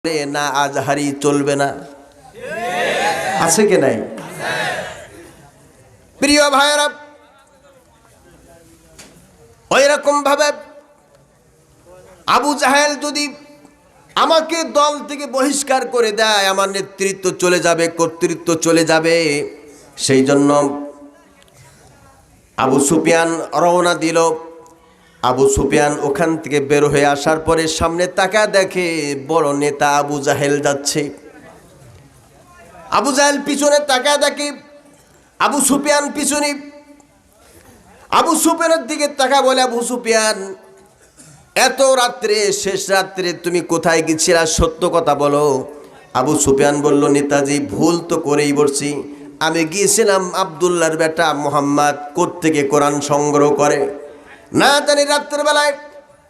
না আজহারি চলবে না, আছে কি নাই? প্রিয় ভাইরা, ওই রকম ভাবে আবু জাহেল যদি আমাকে দল থেকে বহিষ্কার করে দেয়, আমার নেতৃত্ব চলে যাবে, কর্তৃত্ব চলে যাবে। সেই জন্য আবু সুফিয়ান রওনা দিল। আবু সুফিয়ান ওখান থেকে বের হয়ে আসার পরে সামনে তাকা দেখে বড় নেতা আবু জাহেল যাচ্ছে। আবু জাহেল পিছনে তাকা দেখে আবু সুফিয়ান পিছনে। আবু সুফিয়ানের দিকে তাকা বলে, আবু সুফিয়ান, এত রাত্রে, শেষ রাত্রে তুমি কোথায় গেছিলা? সত্য কথা বলো। আবু সুফিয়ান বলল, নেতাজি, ভুল তো করেই বলছি। আমি গিয়েছিলাম আব্দুল্লাহর বেটা মোহাম্মদ কোত্থেকে কোরআন সংগ্রহ করে, না জানি রাত্রের বেলায়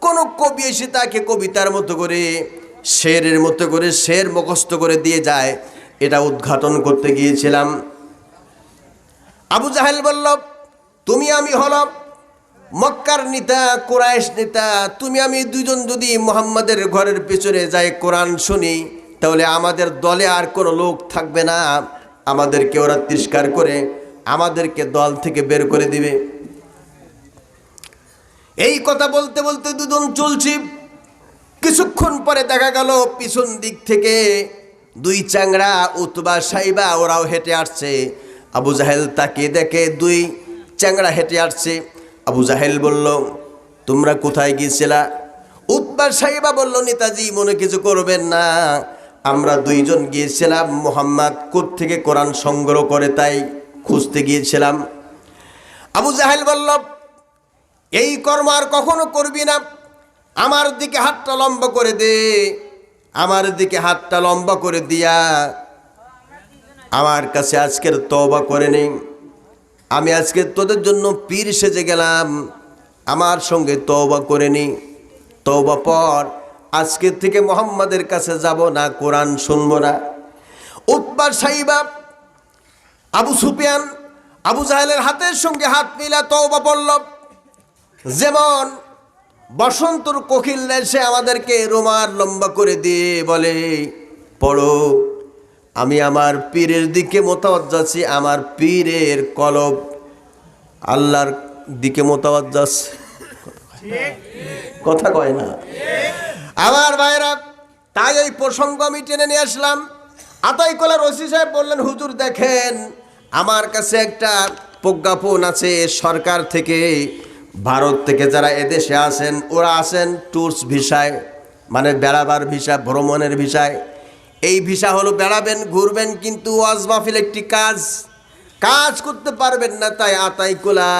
কোন কবি এসে তাকে কবিতার মতো করে, শেরের মতো করে শের মুখস্থ করে দিয়ে যায়, এটা উদ্ঘাটন করতে গিয়েছিলাম। আবু জাহেল বলল, তুমি আমি হলাম মক্কার নেতা, কুরাইশ নেতা, তুমি আমি দুজন যদি মোহাম্মদের ঘরের পেছনে যাই কোরআন শুনি, তাহলে আমাদের দলে আর কোনো লোক থাকবে না, আমাদেরকে ওরা তিরস্কার করে আমাদেরকে দল থেকে বের করে দিবে। এই কথা বলতে বলতে দুজন চলছি। কিছুক্ষণ পরে দেখা গেল পিছন দিক থেকে দুই চ্যাংড়া, উতবা সাইবা, ওরাও হেঁটে আসছে। আবু জাহেল তাকে দেখে দুই চ্যাংড়া হেঁটে আসছে। আবু জাহেল বলল, তোমরা কোথায় গিয়েছিলা? উতবা সাইবা বলল, নেতাজি, মনে কিছু করবেন না, আমরা দুইজন গিয়েছিলাম মোহাম্মদ কোত্থেকে কোরআন সংগ্রহ করে তাই খুঁজতে গিয়েছিলাম। আবু জাহেল বলল, এই কর্ম আর কখনো করবি না, আমার দিকে হাতটা লম্বা করে দে। আমার দিকে হাতটা লম্বা করে দিয়া আমার কাছে আজকের তওবা করে নেই। আমি আজকে তোদের জন্য পীর সেজে গেলাম, আমার সঙ্গে তওবা করে নি। তওবা পর আজকে থেকে মোহাম্মদের কাছে যাব না, কোরআন শুনবো না। উতবা সাইবা আবু সুফিয়ান আবু জাহেলের হাতের সঙ্গে হাত মিলা তওবা পড়ল। যেমন বসন্তর কোকিল এসে আমাদেরকে রোমার লম্বা করে দিয়ে বলে, পড়ো, আমি আমার পীরের দিকে মোতাওয়াজ্জা আছি, আমার পীরের কলব আল্লাহর দিকে মোতাওয়াজ্জা আছে। কথা কয় না আমার ভাইরা। তাই এই প্রসঙ্গ আমি টেনে নিয়ে আসলাম। আতাইকুল্লাহ রশি সাহেব বললেন, হুজুর দেখেন, আমার কাছে একটা প্রজ্ঞাপন আছে সরকার থেকে, ভারত থেকে যারা এদেশে আসেন, ওরা আসেন ট্যুরস ভিসায়, মানে বেড়াবার ভিসা, ভ্রমণের ভিসায়। এই ভিসা হলো বেড়াবেন, ঘুরবেন, কিন্তু ওয়াজ মাহফিল একটি কাজ করতে পারবেন না। তাই আতাইকুল্লাহ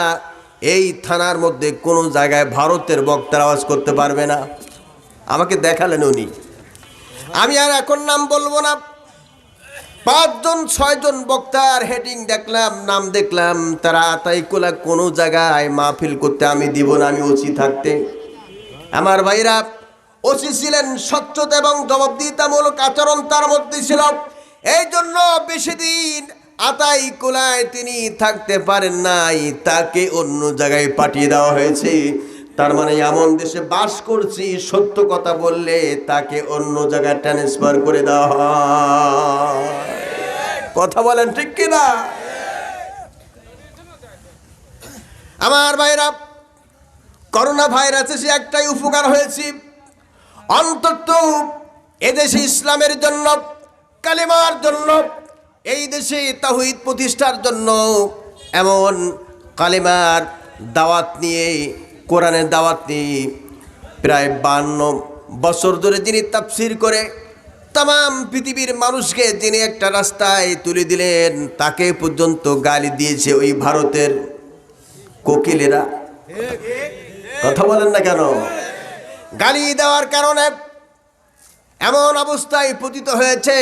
এই থানার মধ্যে কোনো জায়গায় ভারতের বক্তার আওয়াজ করতে পারবে না। আমাকে দেখালেন উনি, আমি আর এখন নাম বলবো না। 5-6জন বক্তার হেডিং দেখলাম, নাম দেখলাম, তারা আতাইকুল্লাহ কোনো জায়গায় মাহফিল করতে আমি দিব না, আমি ওসি থাকতে। আমার ভাইরা, ওসি ছিলেন স্বচ্ছতা এবং জবাবদিহিতামূলক আচরণ তার মধ্যে ছিল। এই জন্য বেশি দিন আতাইকুল্লায় তিনি থাকতে পারেন নাই, তাকে অন্য জায়গায় পাঠিয়ে দেওয়া হয়েছে। তার মানে এমন দেশে বাস করছি, সত্য কথা বললে তাকে অন্য জায়গায় ট্রান্সফার করে দেওয়া হয়। কথা বলেন ঠিক কিনা আমার ভাইরা? করোনা ভাইরাসে সে একটাই উপকার হয়েছে, অন্তত এদেশে ইসলামের জন্য, কালেমার জন্য, এই দেশে তাওহীদ প্রতিষ্ঠার জন্য এমন কালেমার দাওয়াত নিয়ে, কোরআনের দাওয়াত নিয়ে প্রায় 52 বছর ধরে যিনি তাফসীর করে তাম পৃথিবীর মানুষকে যিনি একটা রাস্তায় তুলে দিলেন, তাকে পর্যন্ত গালি দিয়েছে ওই ভারতের কোকিলেরা। কথা বলেন না কেন? গালি দেওয়ার কারণে এমন অবস্থায় পতিত হয়েছে,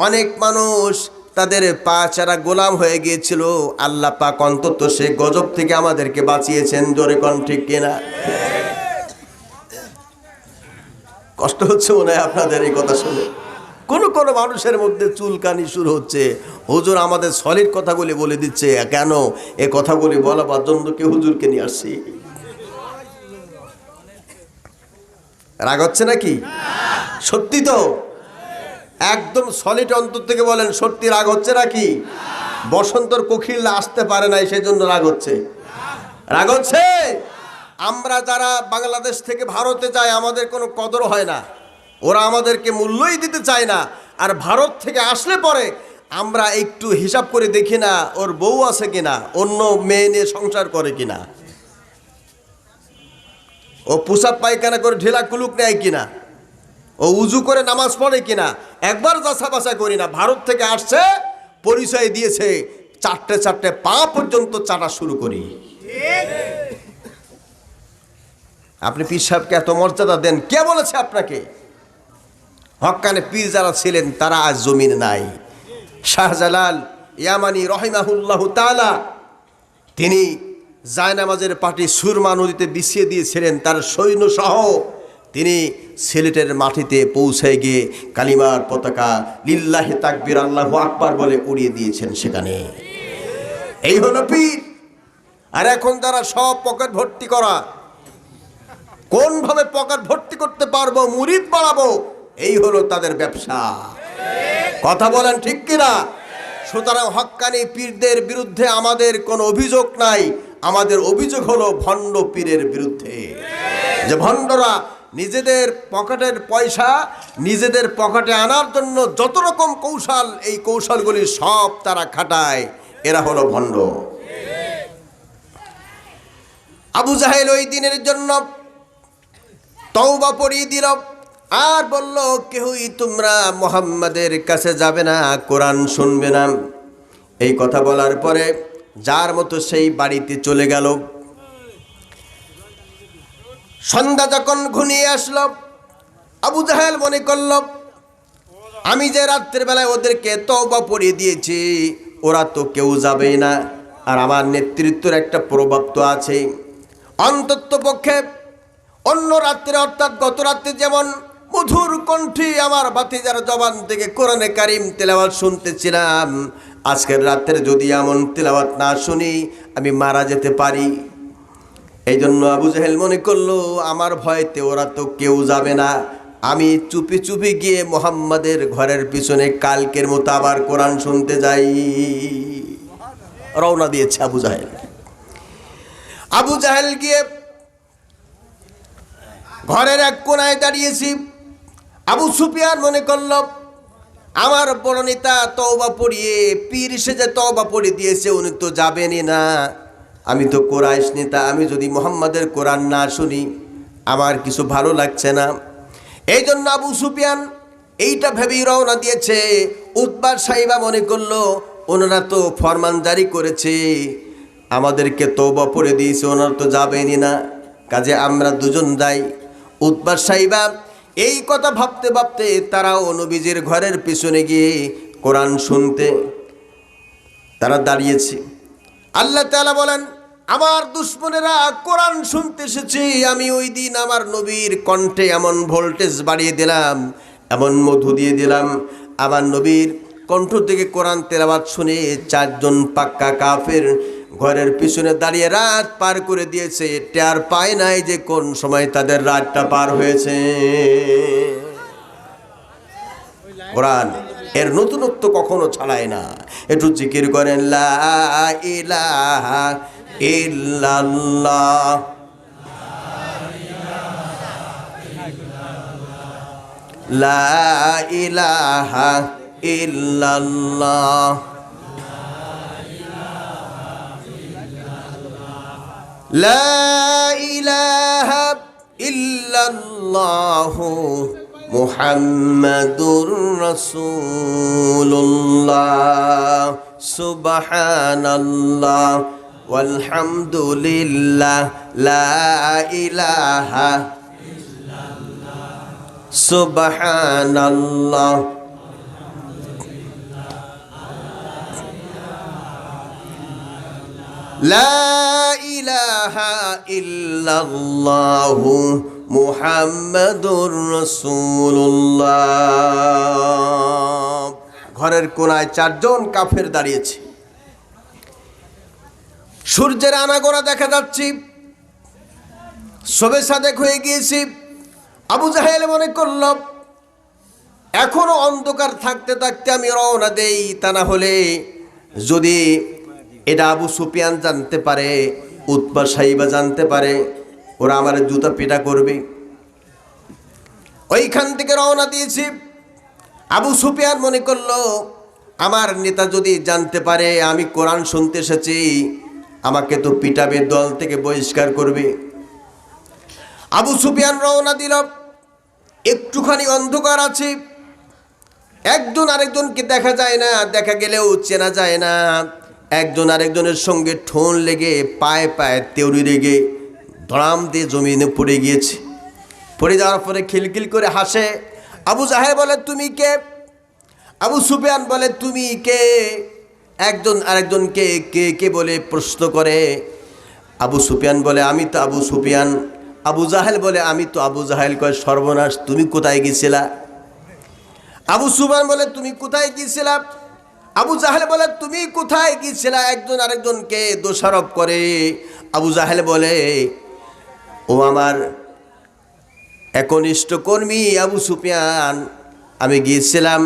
অনেক মানুষ তাদের পা চারা গোলাম হয়ে গিয়েছিল। আল্লাহ পাক অন্তত সে গজব থেকে আমাদেরকে বাঁচিয়েছেন। জোরে কোন ঠিক কিনা? কষ্ট হচ্ছে মনে হয় আপনাদের এই কথা শুনে। কোন মানুষের মধ্যে চুলকানি শুরু হচ্ছে, হুজুর আমাদের সলিড কথাগুলি বলে দিচ্ছে, কেন এ কথাগুলি বলার জন্য কি হুজুরকে নিয়ে আসছি? রাগ হচ্ছে নাকি? সত্যি তো একদম সলিড অন্তর থেকে বলেন, সত্যি রাগ হচ্ছে নাকি? বসন্তর কোকিল আসতে পারে নাই সেজন্য রাগ হচ্ছে? রাগ হচ্ছে। আমরা যারা বাংলাদেশ থেকে ভারতে যাই আমাদের কোনো কদর হয় না, ওরা আমাদেরকে মূল্যই দিতে চায় না। আর ভারত থেকে আসলে পরে আমরা একটু হিসাব করে দেখি না ওর বউ আছে কিনা, অন্য মেয়ে নিয়ে সংসার করে কিনা, ও পুষাপ পায়খানা করে ঢিলা কুলুক নেয় কিনা, ও উজু করে নামাজ পড়ে কিনা, একবার যাচা বাছা করি না। ভারত থেকে আসছে, পরিচয় দিয়েছে, চারটে চারটে পা পর্যন্ত চাটা শুরু করি। আপনি পীর সাহেবকে এত মর্যাদা দেন, কে বলেছে আপনাকে? হক্কানে পীর যারা ছিলেন তারা আজ জমিন নাই। শাহজালাল ইয়ামানি রহিমাহুল্লাহ তাআলা তিনি জায়নামাজের পাটি সুরমা নদীতে বিছিয়ে দিয়েছিলেন, তার সৈন্য সহ তিনি সিলেটের মাটিতে পৌঁছে গিয়ে কালিমার পতাকা লিল্লাহি তাকবীর আল্লাহু আকবার বলে উড়িয়ে দিয়েছেন সেখানে। এই হলো পীর। আর এখন তারা সব পকেট ভর্তি করা, কোনভাবে পকেট ভর্তি করতে পারবো, মুরিদ বাড়াবো, এই হলো তাদের ব্যবসা। কথা বলেন ঠিক কিনা? সুতরাং হক্কানি পীরদের বিরুদ্ধে আমাদের কোনো অভিযোগ নাই, আমাদের অভিযোগ হলো ভণ্ড পীরের বিরুদ্ধে। যে ভণ্ডরা নিজেদের পকেটের পয়সা নিজেদের পকেটে আনার জন্য যত রকম কৌশল, এই কৌশলগুলি সব তারা খাটায়, এরা হলো ভণ্ড। আবু জাহেল ওই দিনের জন্য তওবা পড়িয়ে দিল আর বলল, কেউই তোমরা মুহাম্মাদের কাছে যাবে না, কোরআন শুনবে না। এই কথা বলার পরে যার মতো সেই বাড়িতে চলে গেল। সন্ধ্যা যখন ঘনিয়ে আসলো, আবু জাহেল মনে করল, আমি যে রাত্রের বেলায় ওদেরকে তওবা পড়িয়ে দিয়েছি, ওরা তো কেউ যাবেই না, আর আমার নেতৃত্বের একটা প্রভাব তো আছে। অন্তত পক্ষে অন্য রাত্রে, অর্থাৎ গত রাত্রে যেমন মধুর কণ্ঠে আমার ভাতিজার জবান থেকে কোরআনে কারিম তেলাওয়াত শুনতেছিলাম, আজকের রাত্রে যদি এমন তেলাওয়াত না শুনি আমি মারা যেতে পারি। এই জন্য আবু জাহেল মনে করলো, আমার ভয়তে ওরা তো কেউ যাবে না, আমি চুপি চুপি গিয়ে মুহাম্মাদের ঘরের পিছনে কালকের মতো আবার কোরআন শুনতে যাই। রওনা দিয়েছে আবু জাহেল। আবু জাহেল গিয়ে ঘরের এক কোনায় দাঁড়িয়েছি। আবু সুফিয়ান মনে করল, আমার বড় নেতা তওবা পড়িয়ে, পীর সেজে তওবা পড়ে দিয়েছে, উনি তো যাবেনই না। আমি তো কুরাইশ নেতা, আমি যদি মুহাম্মাদের কোরআন না শুনি আমার কিছু ভালো লাগছে না। এই জন্য আবু সুফিয়ান এইটা ভেবেই রওনা দিয়েছে। উতবা সাইবা মনে করলো, ওনারা তো ফরমান জারি করেছে, আমাদেরকে তওবা পড়ে দিয়েছে, ওনারা তো যাবেনই না, কাজে আমরা দুজন যাই। উতবা সাইবা এই কথা ভাবতে ভাবতে তারাও নবীজির ঘরের পিছনে গিয়ে কোরআন শুনতে তারা দাঁড়িয়েছে। আল্লাহ তাআলা বলেন, আমার দুশমনেরা কোরআন শুনতে এসেছে, আমি ওই দিন আমার নবীর কণ্ঠে এমন ভোল্টেজ বাড়িয়ে দিলাম, এমন মধু দিয়ে দিলাম, আমার নবীর কণ্ঠ থেকে কোরআন তেলাওয়াত শুনে চারজন পাক্কা কাফের ঘরের পিছনে দাঁড়িয়ে রাত পার করে দিয়েছে, টের পায় নাই যে কোন সময় তাদের রাতটা পার হয়েছে। কোরআন এর নতুনত্ব কখনো ছাড়ায় না। একটু জিকির করেন, লা ইলাহা ইল্লাল্লাহ, লা ইলাহা ইল্লাল্লাহ, লা ইলাহা ইল্লাল্লাহু মুহাম্মাদুর রাসূলুল্লাহ, সুবহানাল্লাহ ওয়ালহামদুলিল্লাহ, লা ইলাহা ইল্লাল্লাহ, সুবহানাল্লাহ। লা ইলাহা ইল্লাল্লাহু মুহাম্মাদুর রাসূলুল্লাহ। ঘরের কোনায় চারজন কাফের দাঁড়িয়েছে। সূর্যের আনাগোনা দেখা যাচ্ছে, শবে সাদেক হয়ে গিয়েছি। আবু জাহেল মনে করল, এখনো অন্ধকার থাকতে থাকতে আমি রওনা দেই, তা না হলে যদি এটা আবু সুফিয়ান জানতে পারে, উতবা সাইবা জানতে পারে, ওরা আমার জুতা পিটা করবে। ওইখান থেকে রওনা দিয়েছি। আবু সুফিয়ান মনে করলো আমার নেতা যদি জানতে পারে আমি কোরআন শুনতে এসেছি, আমাকে তো পিটাবে, দল থেকে বহিষ্কার করবে। আবু সুফিয়ান রওনা দিল। একটুখানি অন্ধকার আছে, একজন আরেকজনকে দেখা যায় না, দেখা গেলেও চেনা যায় না। একজন আরেকজনের সঙ্গে ঠোন লেগে পায়ে পায়ে তেউরি লেগে ধরাম দিয়ে জমিনে পড়ে গিয়েছে। পড়ে যাওয়ার পরে খিলখিল করে হাসে। আবু জাহেল বলে তুমি কে? আবু সুফিয়ান বলে তুমি কে? একজন আরেকজনকে কে কে বলে প্রশ্ন করে। আবু সুফিয়ান বলে আমি তো আবু সুফিয়ান। আবু জাহেল বলে আমি তো আবু জাহেল। কয় সর্বনাশ, তুমি কোথায় গিয়েছিলা? আবু সুফিয়ান বলে তুমি কোথায় গিয়েছিলা? আবু জাহেল বলে তুমি কোথায় গিয়েছিলা? একজন আরেকজনকে দোষারোপ করে। আবু জাহেল বলে ও আমার একনিষ্ঠ কর্মী আবু সুফিয়ান, আমি গিয়েছিলাম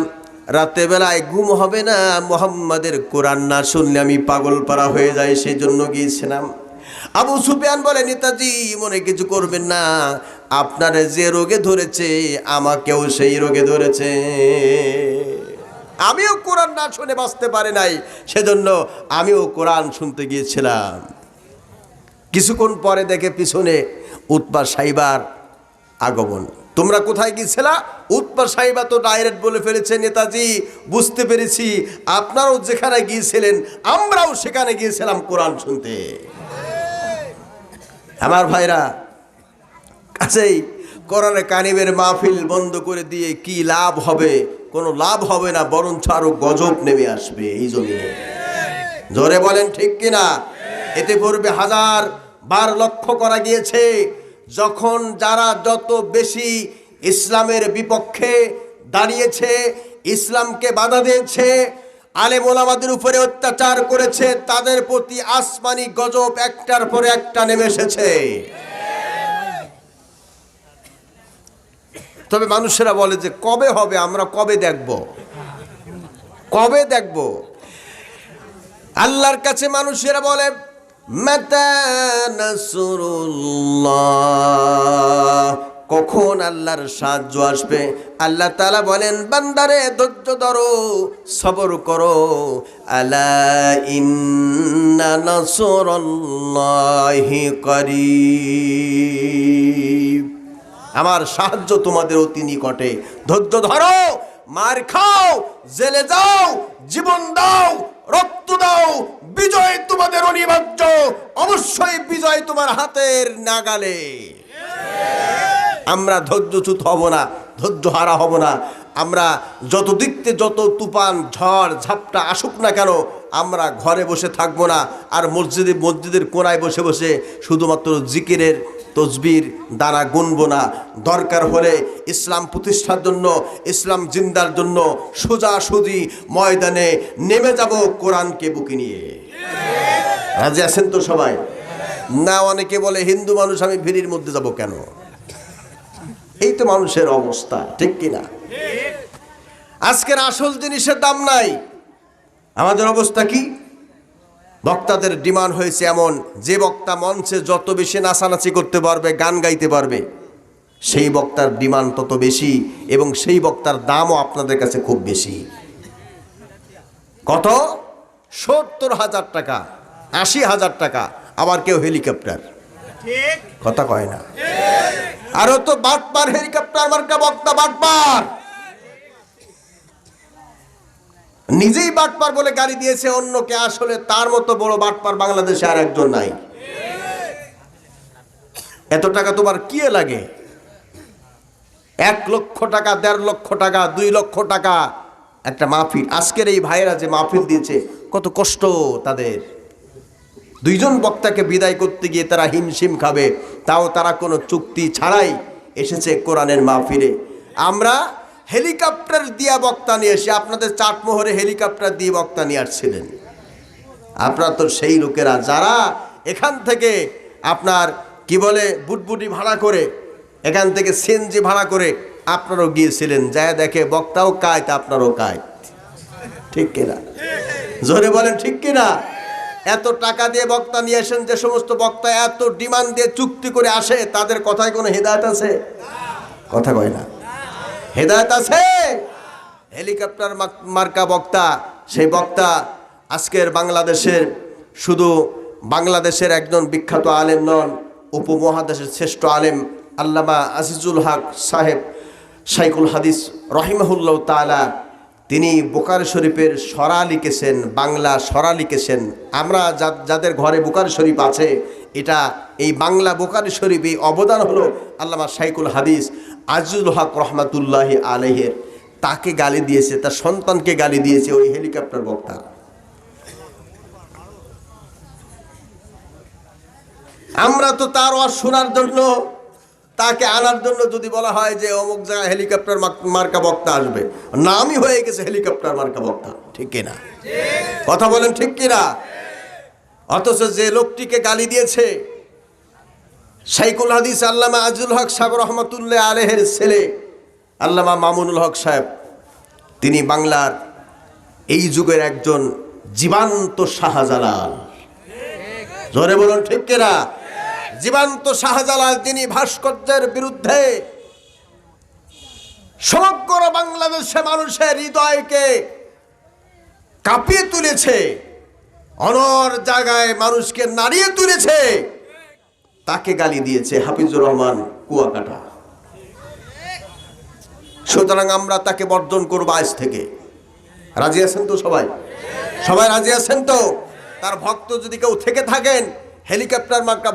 রাতের বেলায় ঘুম হবে না, মুহাম্মাদের কোরআন না শুনলে আমি পাগল পারা হয়ে যাই, সেই জন্য গিয়েছিলাম। আবু সুফিয়ান বলে নেতাজি মনে কিছু করবেন না, আপনার যে রোগে ধরেছে আমাকেও সেই রোগে ধরেছে, আমিও কোরআন না শুনে বাঁচতে পারি নাই, সেজন্য আমিও কোরআন শুনতে গিয়েছিলাম। কিছুক্ষণ পরে দেখে পিছনে উতবা সাইবার আগমন। তোমরা কোথায় গিয়েছিলা? উতবা সাইবা তো ডাইরেক্ট বলে ফেলেছে নেতাজি বুঝতে পেরেছি, আপনারাও যেখানে গিয়েছিলেন আমরাও সেখানে গিয়েছিলাম কোরআন শুনতে। আমার ভাইরা, কাছেই কোরআনে কারিমের মাহফিল বন্ধ করে দিয়ে কি লাভ হবে? কোনো লাভ হবে না, বরঞ্চ আরো গজব নেমে আসবে এই জমিনে। জোরে বলেন ঠিক কিনা? এতে পূর্বে হাজার বার লক্ষ্য করা গিয়েছে, যখন যারা যত বেশি ইসলামের বিপক্ষে দাঁড়িয়েছে, ইসলামকে বাধা দিয়েছে, আলেম ওলামাদের উপরে অত্যাচার করেছে, তাদের প্রতি আসমানি গজব একটার পরে একটা নেমে এসেছে। তবে মানুষেরা বলে যে কবে হবে, আমরা কবে দেখব, কবে দেখব? আল্লাহর কাছে মানুষেরা বলে মাতা নাসরুল্লাহ, কখন আল্লাহর সাহায্য আসবে? আল্লাহ তাআলা বলেন বান্দারে ধৈর্য ধরো, সবর করো। আলা ইন্না নাসরুল্লাহি করিব, আমার সাহায্য তোমাদের অতি নিকটে, ধৈর্য ধরো, মার খাও, জেলে যাও, জীবন দাও, রক্ত দাও, বিজয় তোমাদের অনিবার্য, অবশ্যই বিজয় তোমার হাতের নাগালে। আমরা ধৈর্যচ্যুত হব না, ধৈর্য হারা হব না। আমরা যত দিকতে যত তুফান ঝড় ঝাপটা আসুক না কেন, আমরা ঘরে বসে থাকবো না, আর মসজিদের কোনায় বসে বসে শুধুমাত্র জিকিরের তসবির দানা গুনবো না। দরকার হলে ইসলাম প্রতিষ্ঠার জন্য, ইসলাম জিন্দার জন্য সোজাসুজি ময়দানে নেমে যাব কোরআনকে বুকে নিয়ে। রাজি আছেন তো সবাই? না, অনেকে বলে হিন্দু মানুষ, আমি ভিড়ির মধ্যে যাব কেন? এই তো মানুষের অবস্থা, ঠিক কিনা? আজকের আসল জিনিসের দাম নাই। আমাদের অবস্থা কি? বক্তাদের ডিমান্ড হয়েছে এমন, যে বক্তা মঞ্চে যত বেশি নাচানাচি করতে পারবে, গান গাইতে পারবে, সেই বক্তার ডিমান্ড তত বেশি, এবং সেই বক্তার দামও আপনাদের কাছে খুব বেশি। কত? 70,000 টাকা, 80,000 টাকা, আবার কেউ হেলিকপ্টার। কথা কয় না? আরো তো বাটপার, হেলিকপ্টার মার্কা বক্তা বাটপার, নিজেই বাটপার বলে গাড়ি দিয়েছে অন্যকে। আসলে তার মতো বড় বাটপার বাংলাদেশে আর একজন নাই। এত টাকা তোমার কি লাগে? 1 লক্ষ টাকা, 1.5 লক্ষ টাকা, 2 লক্ষ টাকা একটা মাহফিল। আজকের এই ভাইয়েরা যে মাহফিল দিয়েছে, কত কষ্ট তাদের। 2 জন বক্তাকে বিদায় করতে গিয়ে তারা হিমশিম খাবে, তাও তারা কোনো চুক্তি ছাড়াই এসেছে কোরআনের মাহফিলে। আমরা হেলিকপ্টার দিয়া বক্তা নিয়ে এসে, আপনাদের চাটমোহরে হেলিকপ্টার দিয়ে বক্তা নিয়ে আসছিলেন। আপনারা তো সেই লোকেরা যারা এখান থেকে আপনার কি বলে বুটবুটি ভাড়া করে, এখান থেকে সিএনজি ভাড়া করে আপনারাও গিয়েছিলেন, যায় দেখে বক্তাও কায়ত, আপনারও কায়ত, ঠিক কিনা? জোরে বলেন ঠিক কিনা? এত টাকা দিয়ে বক্তা নিয়ে আসেন, যে সমস্ত বক্তা এত ডিমান্ড দিয়ে চুক্তি করে আসে, তাদের কথায় কোনো হেদায়েত আছে? কথা কয় না। হেদায়েত আছে? হেলিকপ্টার মার্কা বক্তা, সেই বক্তা আজকের বাংলাদেশের, শুধু বাংলাদেশের একজন বিখ্যাত আলেম নন, উপমহাদেশের শ্রেষ্ঠ আলেম আল্লামা আজিজুল হক সাহেব শাইখুল হাদিস রহিমাহুল্লাহ তাআলা, তিনি বুখারী শরীফের সরা লিখেছেন, বাংলা সরা লিখেছেন। আমরা যাদের ঘরে বুখারী শরীফ আছে, এটা এই বাংলা বুখারী শরীফ, এই অবদান হলো আল্লামা শাইখুল হাদিস আজিজুল হক রহমাতুল্লাহি আলাইহির। তাকে গালি দিয়েছে, তার সন্তানকে গালি দিয়েছে ওই হেলিকপ্টার বক্তা। আমরা তো তার ওয়াজ শোনার জন্য, তাকে আনার জন্য যদি বলা হয় যে অমুক জায়গায় হেলিকপ্টার মার্কা বক্তা আসবে, নামই হয়ে গেছে হেলিকপ্টার মার্কা বক্তা, ঠিক কিনা? কথা বলেন ঠিক কিনা? অথচ যে লোকটিকে গালি দিয়েছে, শাইখুল হাদিস আল্লামা আজিজুল হক সাহেব রহমাতুল্লাহ আলাইহির ছেলে আল্লামা মামুনুল হক সাহেব, তিনি বাংলার এই যুগের একজন জীবন্ত শাহজালাল। জোরে বলুন ঠিক কিনা? জীবন্ত শাহজালাল, তিনি ভাস্কর্যের বিরুদ্ধে সমগ্র বাংলাদেশে মানুষের হৃদয়কে কাঁপিয়ে তুলেছে, অনর জায়গায় মানুষকে নাড়িয়ে তুলেছে। তাকে গালি দিয়েছে হাফিজুর রহমান কুয়াকাটা। সুতরাং আমরা তাকে বর্জন করব আজ থেকে। রাজি আছেন তো সবাই? সবাই রাজি আছেন তো? তার ভক্ত যদি কেউ থেকে থাকেন, হেলিকপ্টার মার্কা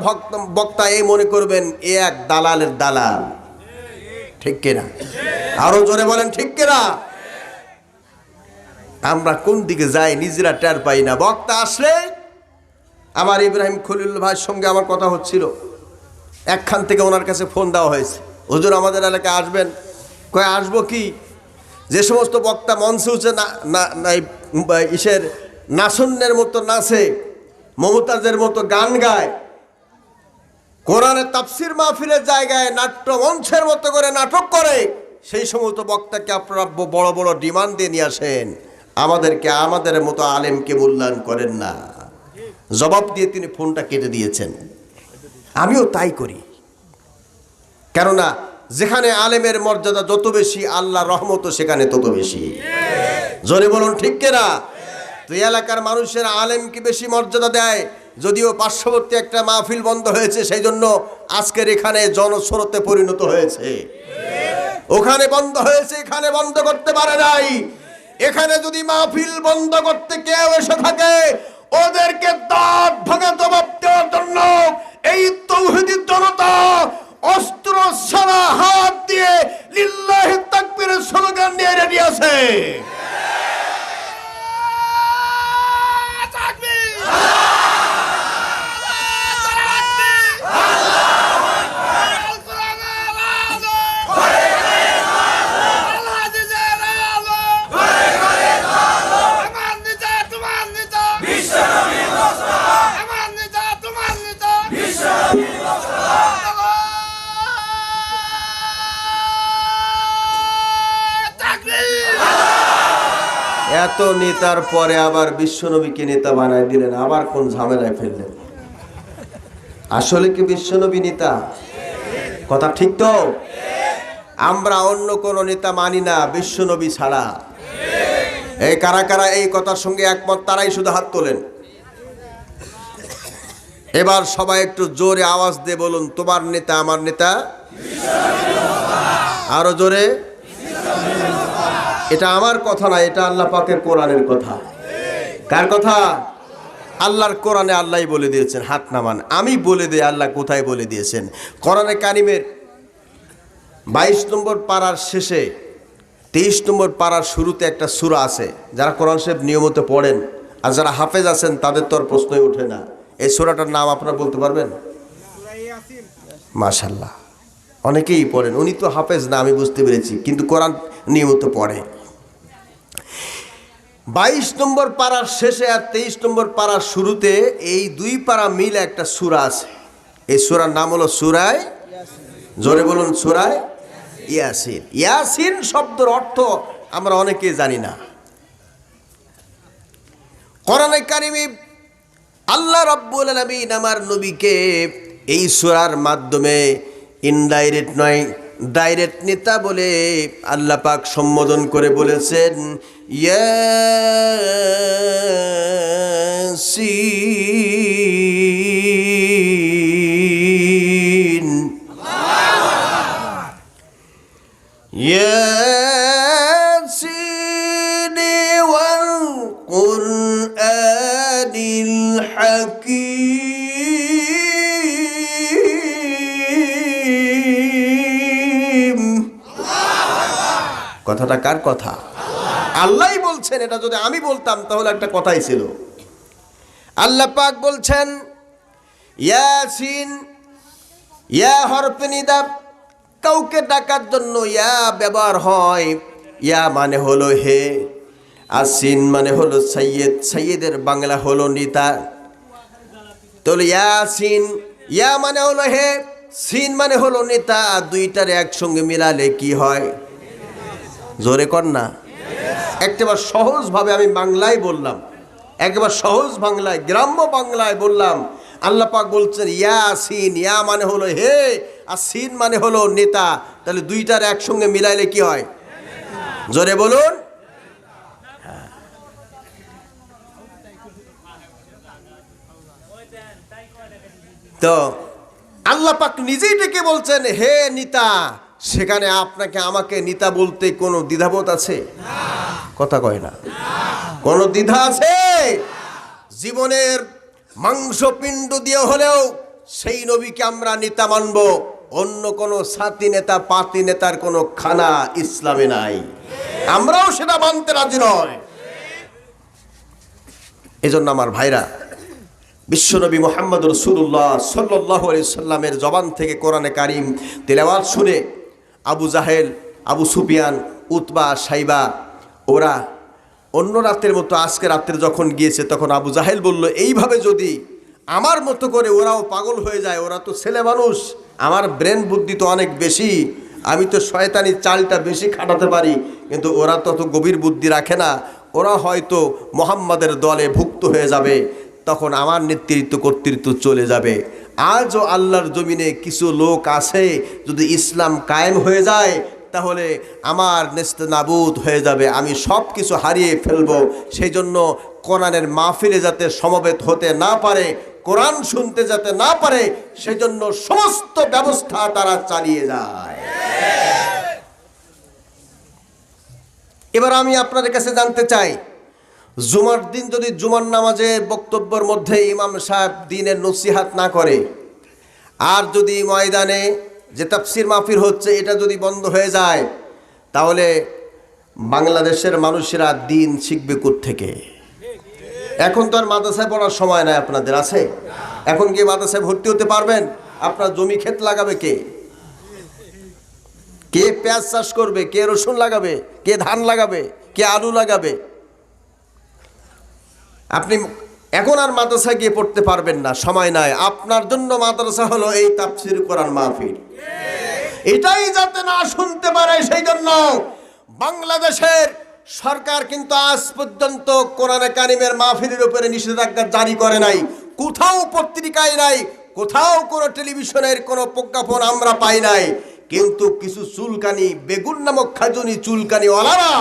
বক্তা, এই মনে করবেন এ এক দালালের দালাল, ঠিক কিনা? আরো জোরে বলেন ঠিক কিনা? আমরা কোন দিকে যাই নিজেরা টের পাই না। বক্তা আসলে, আমার ইব্রাহিম খলিল ভাইয়ের সঙ্গে আমার কথা হচ্ছিল, একখান থেকে ওনার কাছে ফোন দেওয়া হয়েছে, হুজুর আমাদের এলাকায় আসবেন। কয় আসবো কি? যে সমস্ত বক্তা মঞ্চে উঠে ইসের নাসন্নের মতো নাচে, মমতাজের মতো গান গায়, কোরআনের তাফসির মাহফিলের জায়গায় নাট্য মঞ্চের মতো করে নাটক করে, সেই সমস্ত বক্তাকে আপনারা বড় বড় ডিমান্ড দিয়ে নিয়ে আসেন, আমাদেরকে, আমাদের মতো আলেমকে মূল্যায়ন করেন না। জবাব দিয়ে তিনি ফোনটা কেটে দিয়েছেন। আমিও তাই করি, কেননা যেখানে আলেমের মর্যাদা যত বেশি, আল্লাহর রহমতও সেখানে তত বেশি। জোরে বলুন ঠিক কিনা? তো এলাকার মানুষের আলেমকে বেশি মর্যাদা দেয়। যদিও পার্শ্ববর্তী একটা মাহফিল বন্ধ হয়েছে, সেই জন্য আজকের এখানে জনস্রোতে পরিণত হয়েছে। ওখানে বন্ধ হয়েছে, এখানে বন্ধ করতে পারে নাই। এখানে যদি মাহফিল বন্ধ করতে কেউ এসে থাকে, ওদেরকে দাঁত ভাঙে জবাব দেওয়ার জন্য এই তৌহিদি জনতা অস্ত্র ছাড়া হাত দিয়ে লিল্লাহি তাকবীরের স্লোগান নিয়ে রেডি আছে। এত নেতার পরে আবার বিশ্বনবীকে নেতা বানায় দিলেন, আবার কোন ঝামেলায় ফেললেন? আসলে কি বিশ্বনবী নেতা? কথা ঠিক তো? আমরা অন্য কোন নেতা মানি না বিশ্বনবী ছাড়া। এই কারা কারা এই কথার সঙ্গে একমত, তারাই শুধু হাত তোলেন। এবার সবাই একটু জোরে আওয়াজ দিয়ে বলুন, তোমার নেতা আমার নেতা। আরো জোরে। এটা আমার কথা না, এটা আল্লাহ পাকের কোরআনের কথা। কার কথা? আল্লাহর কোরআনে আল্লাহই বলে দিয়েছেন হাত নামান। আমি বলে দিই আল্লাহ কোথায় বলে দিয়েছেন। কোরআনে কারিমের 22 নম্বর পারার শেষে 23 নম্বর পারার শুরুতে একটা সূরা আছে। যারা কোরআন শরীফ নিয়মিত পড়েন আর যারা হাফেজ আছেন তাদের তো আর প্রশ্নই ওঠে না। এই সূরাটার নাম আপনারা বলতে পারবেন? মাশাআল্লাহ, অনেকেই পড়েন। উনি তো হাফেজ না, আমি বুঝতে পেরেছি, কিন্তু কোরআন নিয়মিত পড়ে। 22 নম্বর পারার শেষে আর 23 নম্বর পারার শুরুতে এই 2 পারা মিলে একটা সূরা আছে। এই সূরার নাম হলো সূরায়ে, জোরে বলুন, সূরায়ে ইয়াসিন। ইয়াসিন শব্দের অর্থ আমরা অনেকে জানি না। কোরআনে কারিমে আল্লাহ রাব্বুল আলামিন আমার নবীকে এই সূরার মাধ্যমে ইনডাইরেক্ট নয় ডাইরেক্ট নেতা বলে আল্লাহ পাক সম্বোধন করে বলেছেন, ইয়াসিন ইয়াসিন ওয়াল কুরআনিল হাকীম। কথাটা কার কথা? আল্লাহই বলছেন। এটা যদি আমি বলতাম তাহলে একটা কথাই ছিল। আল্লাহ পাক বলছেন ইয়াসিন, ইয়া হরফে নিদা, কাউকে ডাকার জন্য ইয়া ব্যবহার হয়। ইয়া মানে হলো হে, আর সিন মানে হলো সৈয়দ, সৈয়দের বাংলা হলো নেতা। তাহলে ইয়াসিন, ইয়া মানে হলো হে, সিন মানে হলো নেতা, দুইটার একসঙ্গে মিলালে কি হয়? জোরে কর না। একবার সহজভাবে আমি বাংলায় বললাম, একবার সহজ বাংলায় গ্রাম্য বাংলায় বললাম। আল্লাহ পাক বলছেন ইয়াসিন, ইয়া মানে হলো হে আর সিন মানে হলো নেতা, তাহলে দুইটার একসঙ্গে মিলাইলে কি হয়? জোরে বলুন। তো আল্লাহ পাক নিজেই ডেকে বলছেন হে নেতা, সেখানে আপনাকে আমাকে নেতা বলতে কোনো দ্বিধাবোধ আছে? কথা কয় না। কোনো দ্বিধা আছে? জীবনের মাংসপিণ্ড দিয়ে হলেও সেই নবীকে আমরা নেতা মানব। অন্য কোনো সাথী নেতা পাতি নেতার কোনো খানা ইসলামে নাই, আমরাও সেটা মানতে রাজি নয়। এজন্য আমার ভাইরা, বিশ্বনবী মুহাম্মদ রাসূলুল্লাহ সাল্লাল্লাহু আলাইহি সাল্লামের জবান থেকে কোরআনে কারিম তেলাওয়াত শুনে আবু জাহেল, আবু সুফিয়ান, উতবা, সাইবা ওরা অন্য রাতের মতো আজকে রাত্রে যখন গিয়েছে তখন আবু জাহেল বলল, এইভাবে যদি আমার মতো করে ওরাও পাগল হয়ে যায়, ওরা তো ছেলে মানুষ, আমার ব্রেন বুদ্ধি তো অনেক বেশি, আমি তো শয়তানি চালটা বেশি খাটাতে পারি, কিন্তু ওরা তত গভীর বুদ্ধি রাখে না, ওরা হয়তো মোহাম্মদের দলে ভুক্ত হয়ে যাবে, তখন আমার নেতৃত্ব কর্তৃত্ব চলে যাবে। আজও আল্লাহর জমিনে কিছু লোক আছে, যদি ইসলাম কায়েম হয়ে যায় তাহলে আমার নেস্তেনাবুদ হয়ে যাবে, আমি সব কিছু হারিয়ে ফেলবো। সেই জন্য কোরআনের মাহফিলে যাতে সমবেত হতে না পারে, কোরআন শুনতে যাতে না পারে, সেই জন্য সমস্ত ব্যবস্থা তারা চালিয়ে যায়। এবার আমি আপনাদের কাছে জানতে চাই, জুমার দিন যদি জুমার নামাজের বক্তব্যের মধ্যে ইমাম সাহেব দ্বীনের নসিহাত না করে, আর যদি ময়দানে যে তাফসির মাহফিল হচ্ছে এটা যদি বন্ধ হয়ে যায়, তাহলে বাংলাদেশের মানুষেরা দ্বীন শিখবে কোত্থেকে? এখন তো আর মাদ্রাসায় পড়ার সময় নাই আপনাদের, আছে? এখন কি মাদ্রাসায় ভর্তি হতে পারবেন? আপনার জমি ক্ষেত লাগাবে কে? কে পেঁয়াজ চাষ করবে? কে রসুন লাগাবে? কে ধান লাগাবে? কে আলু লাগাবে? আপনি এখন আর মাদ্রাসায় গিয়ে পড়তে পারবেন না, সময় নাই। আপনার জন্য মাদ্রাসা হলো এই তাফসীর কোরআন মাহফিল। এটাই যাতে না শুনতে পারে, সেই জন্য বাংলাদেশের সরকার কিন্তু আজ পর্যন্ত কোরআনে কারিমের মাহফিলের উপরে নিষেধাজ্ঞা জারি করে নাই। কোথাও পত্রিকায় নাই, কোথাও কোনো টেলিভিশনের কোনো প্রজ্ঞাপন আমরা পাই নাই। কিন্তু কিছু চুলকানি, বেগুন নামক খাজুনি চুলকানি ওয়ালারা,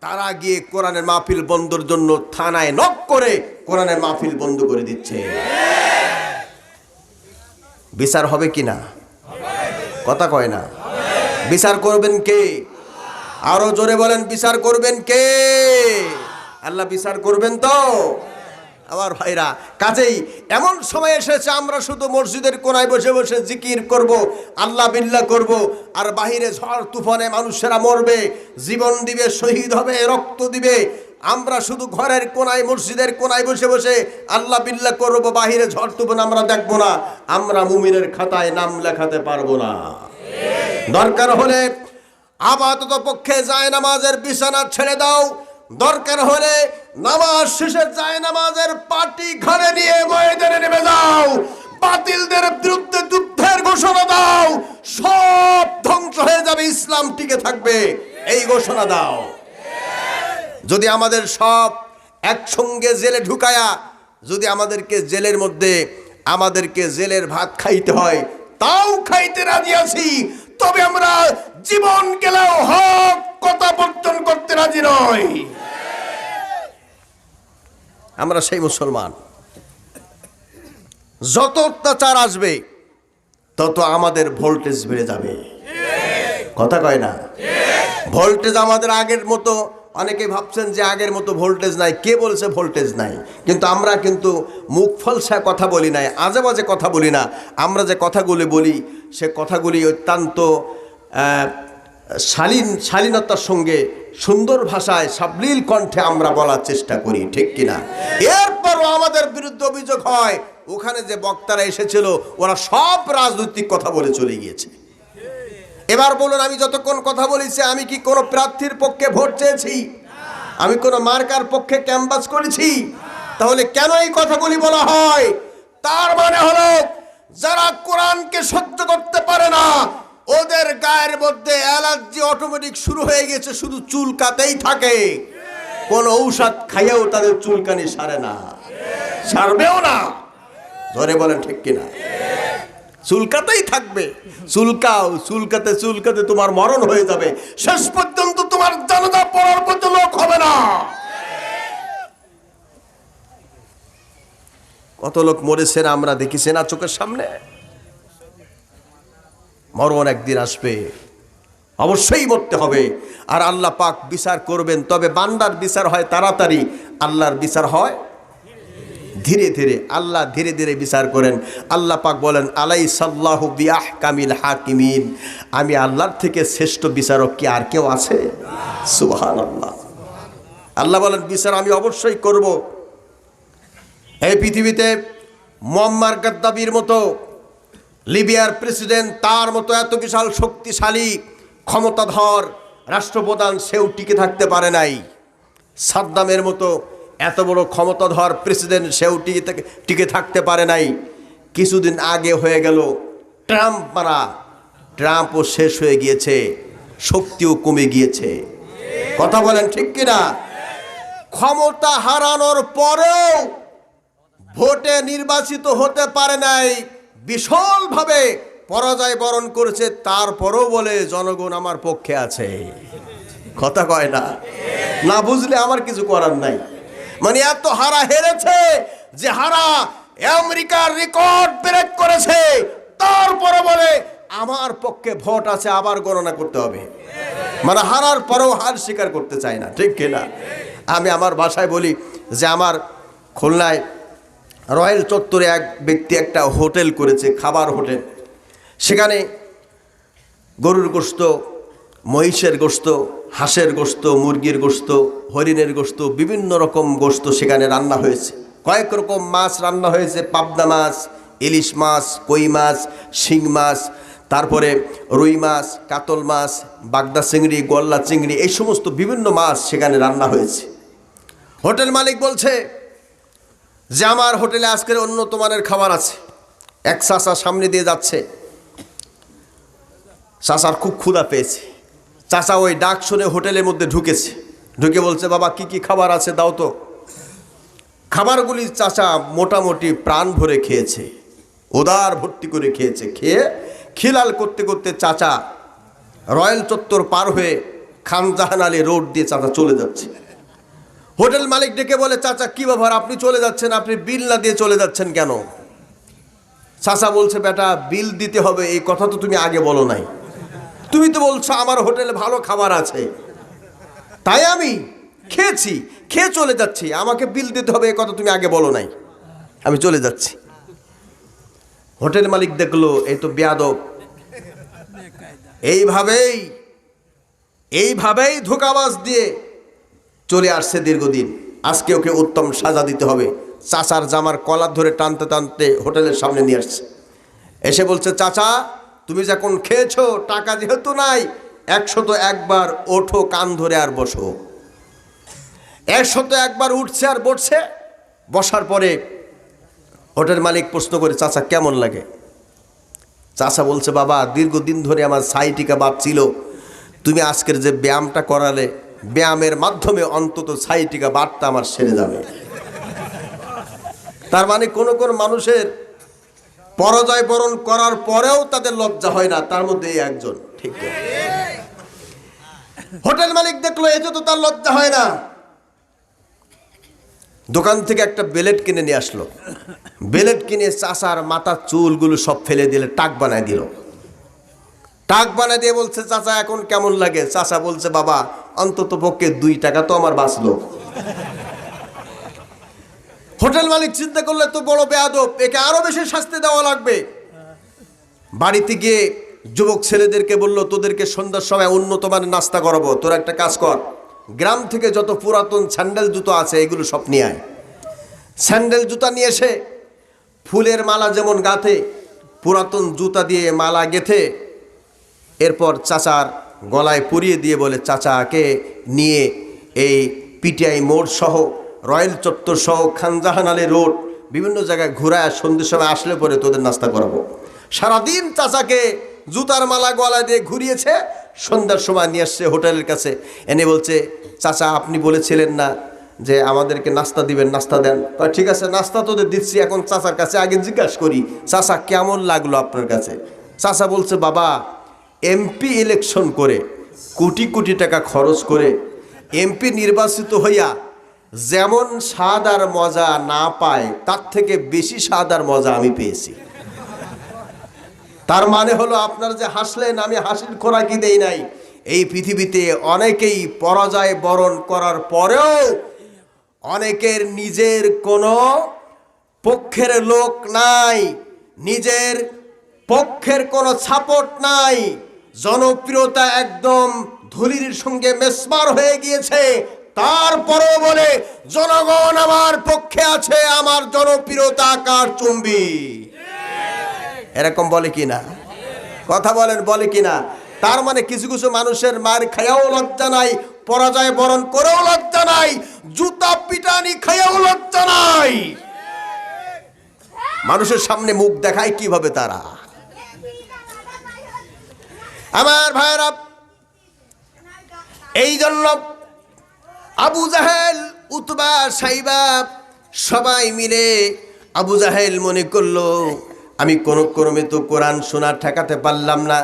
তারা গিয়ে কোরআনের মাহফিল বন্ধের জন্য থানায় নক করে কোরআনের মাহফিল বন্ধ করে দিচ্ছে। বিচার হবে কিনা? কথা কয় না। বিচার করবেন কে? আরো জোরে বলেন, বিচার করবেন কে? আল্লাহ বিচার করবেন তো? আমার ভাইরা, কাজেই এমন সময় এসেছে আমরা শুধু মসজিদের কোনায় বসে বসে জিকির করব, আল্লাহ বিল্লাহ করব, আর বাহিরে ঝড় তুফানে মানুষেরা মরবে, জীবন দিবে, শহীদ হবে, রক্ত দিবে। আমরা শুধু ঘরের কোনায় মসজিদের কোনায় বসে বসে আল্লাহ বিল্লাহ করব, বাহিরে ঝড় তুফান আমরা দেখবো না, আমরা মুমিনের খাতায় নাম লেখাতে পারবো না। দরকার হলে আপাতত পক্ষে জায়নামাজের বিছানা ছেড়ে দাও, দরকার হলে নামাজ শেষে জায়নামাজের পাটি ঘরে নিয়ে ময়দানে নেমে যাও, বাতিলদের বিরুদ্ধে যুদ্ধের ঘোষণা দাও, সব ধ্বংস হয়ে যাবে, ইসলাম টিকে থাকবে, এই ঘোষণা দাও। যদি আমাদের সব একসঙ্গে জেলে ঢুকায়া যদি আমাদেরকে জেলের মধ্যে আমাদেরকে জেলের ভাত খাইতে হয়, তাও খাইতে রাজি আছি, তবে আমরা জীবন গেলেও হক কথা বর্জন করতে রাজি নই। আমরা সেই মুসলমান। যত অত্যাচার আসবে তত আমাদের ভোল্টেজ বেড়ে যাবে, কথা কয় না? ভোল্টেজ আমাদের আগের মতো, অনেকে ভাবছেন যে আগের মতো ভোল্টেজ নাই। কে বলছে ভোল্টেজ নাই? কিন্তু আমরা কিন্তু মুখ ফলসা কথা বলি নাই, আজে বাজে কথা বলি না। আমরা যে কথাগুলি বলি সে কথাগুলি অত্যন্ত শালীনতার সঙ্গে সুন্দর ভাষায় সাবলীল কণ্ঠে আমরা বলার চেষ্টা করি, ঠিক কিনা? এরপরও আমাদের বিরুদ্ধে অভিযোগ হয় ওখানে যে বক্তারা এসেছিল ওরা সব রাজনৈতিক কথা বলে চলে গিয়েছে। এবার বলুন, আমি যতক্ষণ কথা বলেছি আমি কি কোনো প্রার্থীর পক্ষে ভোট চেয়েছি? আমি কোনো মার্কার পক্ষে ক্যাম্পাস করেছি? তাহলে কেন এই কথাগুলি বলা হয়? তার মানে হলো যারা কোরআনকে সহ্য করতে পারে না ওদের গায়ের মধ্যে অ্যালার্জি অটোমেটিক শুরু হয়ে গেছে, শুধু চুলকাতেই থাকে। কোন ঔষধ খাইয়েও তাদের চুলকানি সারে না, সারবেও না। ধরে বলেন ঠিক কিনা? চুলকাতেই থাকবে। চুলকাও, চুলকাতে চুলকাতে তোমার মরণ হয়ে যাবে, শেষ পর্যন্ত তোমার জানাজা পড়ার মতো লোক হবে না। কত লোক মরেছেন আমরা দেখেছি না চোখের সামনে। মরণ একদিন আসবে, অবশ্যই মরতে হবে। আর আল্লাহ পাক বিচার করবেন, তবে বান্দার বিচার হয় তাড়াতাড়ি, আল্লাহর বিচার হয় ধীরে ধীরে। আল্লাহ ধীরে ধীরে বিচার করেন। আল্লাহ পাক বলেন, আলাইসাল্লাহু বিআহকামিল হাকিমিন, আমি আল্লাহর থেকে শ্রেষ্ঠ বিচারক কি আর কেউ আছে? সুবহানাল্লাহ। আল্লাহ বলেন বিচার আমি অবশ্যই করব। এই পৃথিবীতে মুয়াম্মার গাদ্দাফির মতো, লিবিয়ার প্রেসিডেন্ট, তার মতো এত বিশাল শক্তিশালী ক্ষমতাধর রাষ্ট্রপ্রধান সেও টিকে থাকতে পারে নাই। সাদ্দামের মতো এত বড় ক্ষমতাধর প্রেসিডেন্ট সেও টিকে থাকতে পারে নাই। কিছুদিন আগে হয়ে গেল ট্রাম্প মারা, ট্রাম্পও শেষ হয়ে গিয়েছে, শক্তিও কমে গিয়েছে। কথা বলেন ঠিক কিনা? ক্ষমতা হারানোর পরেও ভোটে নির্বাচিত হতে পারে নাই, বিশালভাবে পরাজয় বরণ করেছে, তারপরও বলে জনগণ আমার পক্ষে আছে। কথা কয় না? না বুঝলে আমার কিছু করার নাই। মানে এত হারা হেরেছে যে হারা আমেরিকার রেকর্ড ব্রেক করেছে, তারপরে বলে আমার পক্ষে ভোট আছে, আবার গণনা করতে হবে। মানে হারার পরেও হার স্বীকার করতে চায় না, ঠিক কিনা? আমি আমার বাসায় বলি যে আমার খুলনায় রয়্যাল চত্বরে এক ব্যক্তি একটা হোটেল করেছে, খাবার হোটেল। সেখানে গরুর গোশত, মহিষের গোশত, হাঁসের গোশত, মুরগির গোশত, হরিণের গোশত, বিভিন্ন রকম গোশত সেখানে রান্না হয়েছে। কয়েক রকম মাছ রান্না হয়েছে, পাবদা মাছ, ইলিশ মাছ, কই মাছ, শিং মাছ, তারপরে রুই মাছ, কাতল মাছ, বাগদা চিংড়ি, গলদা চিংড়ি, এই সমস্ত বিভিন্ন মাছ সেখানে রান্না হয়েছে। হোটেল মালিক বলছে যে আমার হোটেলে আজকের উন্নত মানের খাবার আছে। এক চাচা সামনে দিয়ে যাচ্ছে, চাচার খুব ক্ষুধা পেয়েছে। চাচা ওই ডাক শুনে হোটেলের মধ্যে ঢুকেছে, ঢুকে বলছে বাবা কি কি খাবার আছে দাও তো। খাবারগুলি চাচা মোটামুটি প্রাণ ভরে খেয়েছে, উদার ভর্তি করে খেয়েছে। খেয়ে খিলাল করতে করতে চাচা রয়্যাল চত্বর পার হয়ে খানজাহান আলী রোড দিয়ে চাচা চলে যাচ্ছে। হোটেল মালিক ডেকে বলে, চাচা কি ব্যাপার, আপনি চলে যাচ্ছেন, আপনি বিল না দিয়ে চলে যাচ্ছেন কেন? চাচা বলছে, বেটা বিল দিতে হবে এই কথা তো তুমি আগে বলো নাই। তুমি তো বলছো আমার হোটেলে ভালো খাবার আছে, তাই আমি খেয়েছি, খেয়ে চলে যাচ্ছি, আমাকে বিল দিতে হবে এই কথা তুমি আগে বলো নাই, আমি চলে যাচ্ছি। হোটেল মালিক দেখলো এই তো বেয়াদব, এইভাবেই ধোঁকাবাজ দিয়ে চলে আসছে দীর্ঘদিন। আজকে ওকে উত্তম সাজা দিতে হবে। চাচার জামার কলার ধরে টানতে টানতে হোটেলের সামনে নিয়ে আসছে। এসে বলছে, চাচা তুমি যখন খেয়েছো, টাকা যেহেতু নাই, 101 বার ওঠো, কান ধরে আর বসো। 101 বার উঠছে আর বসছে। বসার পরে হোটেল মালিক প্রশ্ন করে, চাচা কেমন লাগে? চাচা বলছে, বাবা দীর্ঘদিন ধরে আমার সাইটিকা বাদ ছিল, তুমি আজকের যে ব্যায়ামটা করালে, ব্যায়ামের মাধ্যমে অন্তত সাইটিকা বাদটা আমার সেরে যাবে। তার মানে কোনো কোনো মানুষের পরাজয় বরণ করার পরেও তাদের লজ্জা হয় না, তার মধ্যে এই একজন। ঠিক হোটেল মালিক দেখলো এই তো তার লজ্জা হয় না, দোকান থেকে একটা বেলেট কিনে নিয়ে আসলো। বেলেট কিনে চাচার মাথার চুলগুলো সব ফেলে দিলে টাক বানায় দিল। টাক বানায় দিয়ে বলছে, চাচা এখন কেমন লাগে? চাচা বলছে, বাবা অন্তত পক্ষে 2 টাকা তো আমার বাঁচলো। হোটেল মালিক চিন্তা করলে তো বড় বেয়াদব, একে আরো বেশি শাস্তি দেওয়া লাগবে। বাড়িতে গিয়ে যুবক ছেলেদেরকে বললো, তোদেরকে সন্ধ্যার সময় উন্নত মানের নাস্তা করাবো, তোরা একটা কাজ কর, গ্রাম থেকে যত পুরাতন স্যান্ডেল জুতো আছে এগুলো সব নিয়ে আয়। স্যান্ডেল জুতা নিয়ে এসে ফুলের মালা যেমন গাঁথে, পুরাতন জুতা দিয়ে মালা গেথে এরপর চাচার গলায় পরিয়ে দিয়ে বলে, চাচাকে নিয়ে এই পিটিআই মোড় সহ, রয়্যাল চত্বর সহ, খানজাহান আলী রোড বিভিন্ন জায়গায় ঘুরায় সন্ধ্যের সময় আসলে পরে তোদের নাস্তা করাবো। সারাদিন চাচাকে জুতার মালা গলায় দিয়ে ঘুরিয়েছে, সন্ধ্যার সময় নিয়ে আসছে হোটেলের কাছে, এনে বলছে, চাচা আপনি বলেছিলেন না যে আমাদেরকে নাস্তা দিবেন, নাস্তা দেন। ঠিক আছে নাস্তা তোদের দিচ্ছি, এখন চাচার কাছে আগে জিজ্ঞাসা করি, চাচা কেমন লাগলো আপনার কাছে? চাচা বলছে, বাবা এমপি ইলেকশন করে কোটি কোটি টাকা খরচ করে এমপি নির্বাচিত হইয়া যেমন স্বাদ আর মজা না পায়, তার থেকে বেশি স্বাদ আর মজা আমি পেয়েছি। তার মানে হলো, আপনার যে হাসলেন, আমি হাসির খোরাকি দেই নাই। এই পৃথিবীতে অনেকেই পরাজয় বরণ করার পরেও অনেকের নিজের কোনো পক্ষের লোক নাই, নিজের পক্ষের কোনো সাপোর্ট নাই, জনপ্রিয়তা একদম ধুলির সঙ্গে মেসমার হয়ে গিয়েছে, তারপরেও বলে জনগণ আমার পক্ষে আছে, আমার জনপ্রিয়তা আকার চুম্বি। এরকম বলে কিনা? কথা বলেন, বলে কিনা? তার মানে কিছু কিছু মানুষের মার খায়াও লজ্জা নাই, পরাজয় বরণ করেও লজ্জা নাই, জুতা পিটানি খায়াও লজ্জা নাই। মানুষের সামনে মুখ দেখায় কিভাবে তারা? আমার ভাইরা, এই জন্য আবু জাহেল, উতবা, সাইবা সবাই মিলে, আবু জাহেল মনে করলো আমি কোনো ক্রমে তো কোরআন শোনা ঠেকাতে পারলাম না,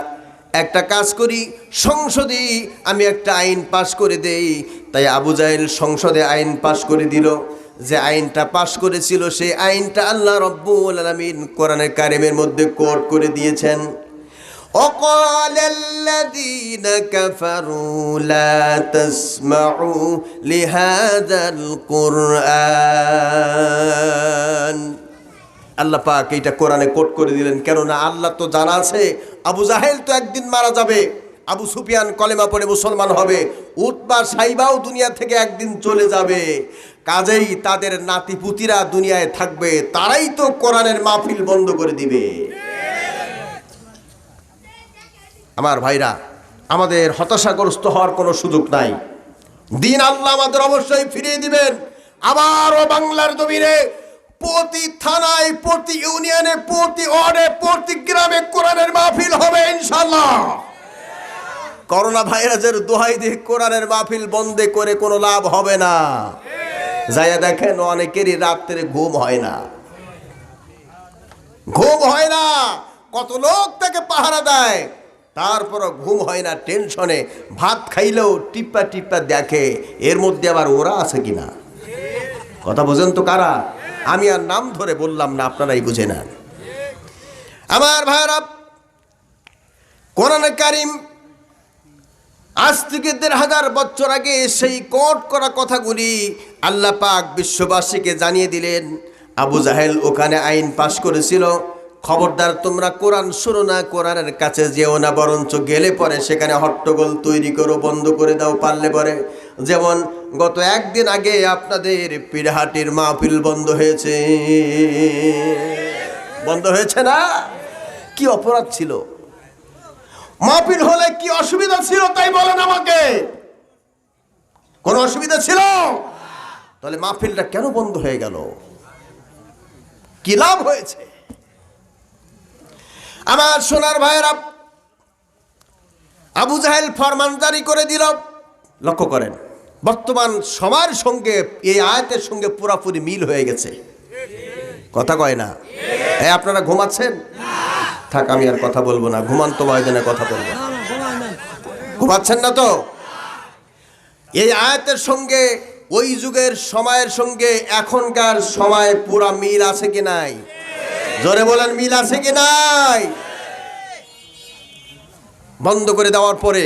একটা কাজ করি, সংসদে আমি একটা আইন পাশ করে দেই। তাই আবু জাহেল সংসদে আইন পাশ করে দিল। যে আইনটা পাশ করেছিল সেই আইনটা আল্লাহ রাব্বুল আলামিন কোরআনের কারিমের মধ্যে কোট করে দিয়েছেন। وقال الذين كفروا لا تسمعوا لهذا القرآن। আল্লাহ পাক এইটা কোরআনে কোট করে দিলেন, কেননা আল্লাহ তো জানা আছে আবু জাহেল তো একদিন মারা যাবে, আবু সুফিয়ান কলেমা পড়ে মুসলমান হবে, উতবা সাইবাও দুনিয়া থেকে একদিন চলে যাবে, কাজেই তাদের নাতিপুতিরা দুনিয়ায় থাকবে, তারাই তো কোরআনের মাহফিল বন্ধ করে দিবে। আমার ভাইরা, আমাদের হতাশাগ্রস্ত হওয়ার কোনো সুযোগ নাই। দিন আল্লাহ আমাদের অবশ্যই ফিরিয়ে দিবেন। আবারও বাংলার জমিনে প্রতি থানায়, প্রতি ইউনিয়নে, প্রতি ওয়ার্ডে, প্রতি গ্রামে কোরআনের মাহফিল হবে ইনশাআল্লাহ। করোনা ভাইরাসের দোহাই দিয়ে কোরআনের মাহফিল বন্ধ করে কোনো লাভ হবে না। যাইয়া দেখেন অনেকেরই রাত্রে ঘুম হয় না, ঘুম হয় না। কত লোক তাকে পাহারা দেয়, তারপরও ঘুম হয় না, টেনশনে ভাত খাইলেও টিপ্পা টিপ্পা দেখে এর মধ্যে আবার ওরা আছে কিনা। কথা বোঝেন তো কারা? আমি আর নাম ধরে বললাম না, আপনারাই বুঝে নেন। আমার ভাইরা, কোরআনে কারিম আজ থেকে ১৫০০ বছর আগে সেই কোট করা কথাগুলি আল্লাহ পাক বিশ্ববাসীকে জানিয়ে দিলেন। আবু জাহেল ওখানে আইন পাশ করেছিল, খবরদার তোমরা কোরআন শোনো না, কোরআনের কাছে যেও না, বরঞ্চ গেলে পরে সেখানে হট্টগোল তৈরি করো, বন্ধ করে দাও পারলে পরে। যেমন গত একদিন আগে আপনাদের পিড়হাটির মাহফিল বন্ধ হয়েছে, বন্ধ হয়েছে না? কি অপরাধ ছিল? মাহফিল হলে কি অসুবিধা ছিল তাই বলেন আমাকে? কোনো অসুবিধা ছিল? তাহলে মাহফিলটা কেন বন্ধ হয়ে গেল? কি লাভ হয়েছে? আমার সোনার ভাইয়েরা, আবু জাহেল ফরমান জারি করে দিল। লক্ষ্য করেন, বর্তমান সময়ের সঙ্গে এই আয়াতের সঙ্গে পুরাপুরি মিল হয়ে গেছে। কথা কয় না? আপনারা ঘুমাচ্ছেন? থাক, আমি আর কথা বলবো না, ঘুমান্ত ময়দানে কথা বলবো। ঘুমাচ্ছেন না তো? এই আয়াতের সঙ্গে ওই যুগের সময়ের সঙ্গে এখনকার সময় পুরা মিল আছে কি নাই? জোরে বলেন, মিল আছে কি নাই? বন্ধ করে দেওয়ার পরে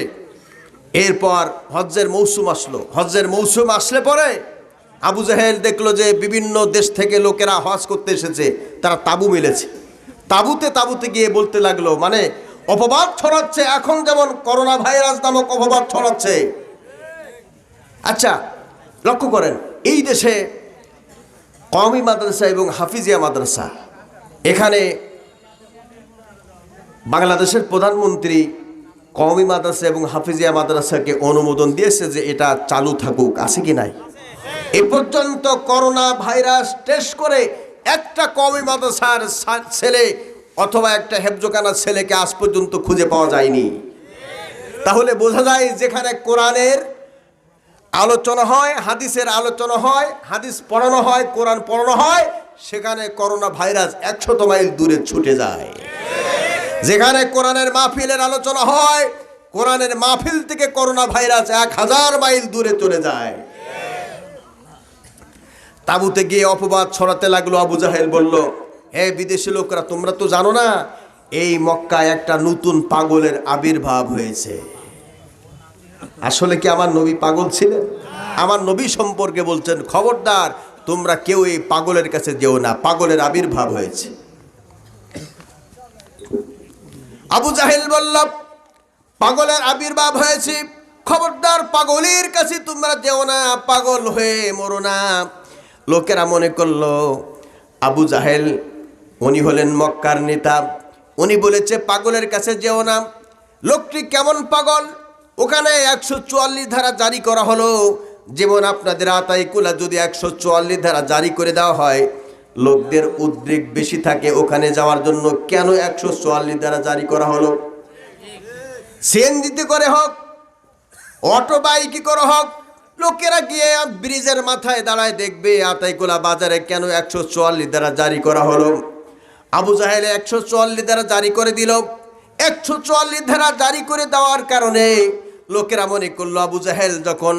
এরপর হজ্জের মৌসুম আসলো। হজ্জের মৌসুম আসলে পরে আবু জাহেল দেখলো যে বিভিন্ন দেশ থেকে লোকেরা হজ করতে এসেছে, তারা তাঁবু মেলেছে। তাঁবুতে গিয়ে বলতে লাগলো, মানে অপবাদ ছড়াচ্ছে, এখন যেমন করোনা ভাইরাস নামক অপবাদ ছড়াচ্ছে। আচ্ছা, লক্ষ্য করেন, এই দেশে কওমি মাদ্রাসা এবং হাফিজিয়া মাদ্রাসা, এখানে বাংলাদেশের প্রধানমন্ত্রী কওমি মাদ্রাসা এবং হাফিজিয়া মাদ্রাসাকে অনুমোদন দিয়েছে যে এটা চালু থাকুক। আছে কি নাই? এ পর্যন্ত করোনা ভাইরাস টেস্ট করে একটা কওমি মাদ্রাসার ছেলে অথবা একটা হেফজোখানার ছেলেকে আজ পর্যন্ত খুঁজে পাওয়া যায়নি। তাহলে বোঝা যায়, যেখানে কোরআনের আলোচনা হয়, হাদিসের আলোচনা হয়, হাদিস পড়ানো হয়, কোরআন পড়ানো হয়, সেখানে করোনা ভাইরাস 100 মাইল দূরে ছুটে যায়। যেখানে কোরআনের মাহফিলের আলোচনা হয়, কোরআনের মাহফিল থেকে করোনা ভাইরাস 1000 মাইল দূরে চলে যায়। তাঁবুতে গিয়ে অপবাদ ছড়াতে লাগলো। আবু জাহেল বলল, হে বিদেশি লোকরা, তোমরা তো জানো না এই মক্কায় একটা নতুন পাগলের আবির্ভাব হয়েছে। আসলে কি আমার নবী পাগল ছিলেন? আমার নবী সম্পর্কে বলছেন, খবরদার তোমরা কেউ এই পাগলের কাছে যেও না, পাগলের আবির্ভাব হয়েছে। আবু জাহেল বলল, পাগলের আবির্ভাব হয়েছে, খবরদার পাগলের কাছে তোমরা যেও না, পাগল হয়ে মরো না। লোকেরা মনে করলো আবু জাহেল উনি হলেন মক্কার নেতা, উনি বলেছে পাগলের কাছে যেও না। লোকটি কেমন পাগল? ওখানে 144 ধারা জারি করা হলো। যেমন আপনাদের আতাইকুলা যদি 144 ধারা জারি করে দেওয়া হয়, লোকদের উদ্বেগ বেশি থাকে ওখানে যাওয়ার জন্য। কেন 144 ধারা জারি করা হলো? সিএনজিতে করে হোক, অটো বাইকে করে হোক, লোকেরা গিয়ে ব্রিজের মাথায় দাঁড়ায় দেখবে আতাইকুলা বাজারে কেন 144 ধারা জারি করা হলো। আবু জাহেল 144 ধারা জারি করে দিল। 144 ধারা জারি করে দেওয়ার কারণে লোকেরা মনে করলো আবু জাহেল যখন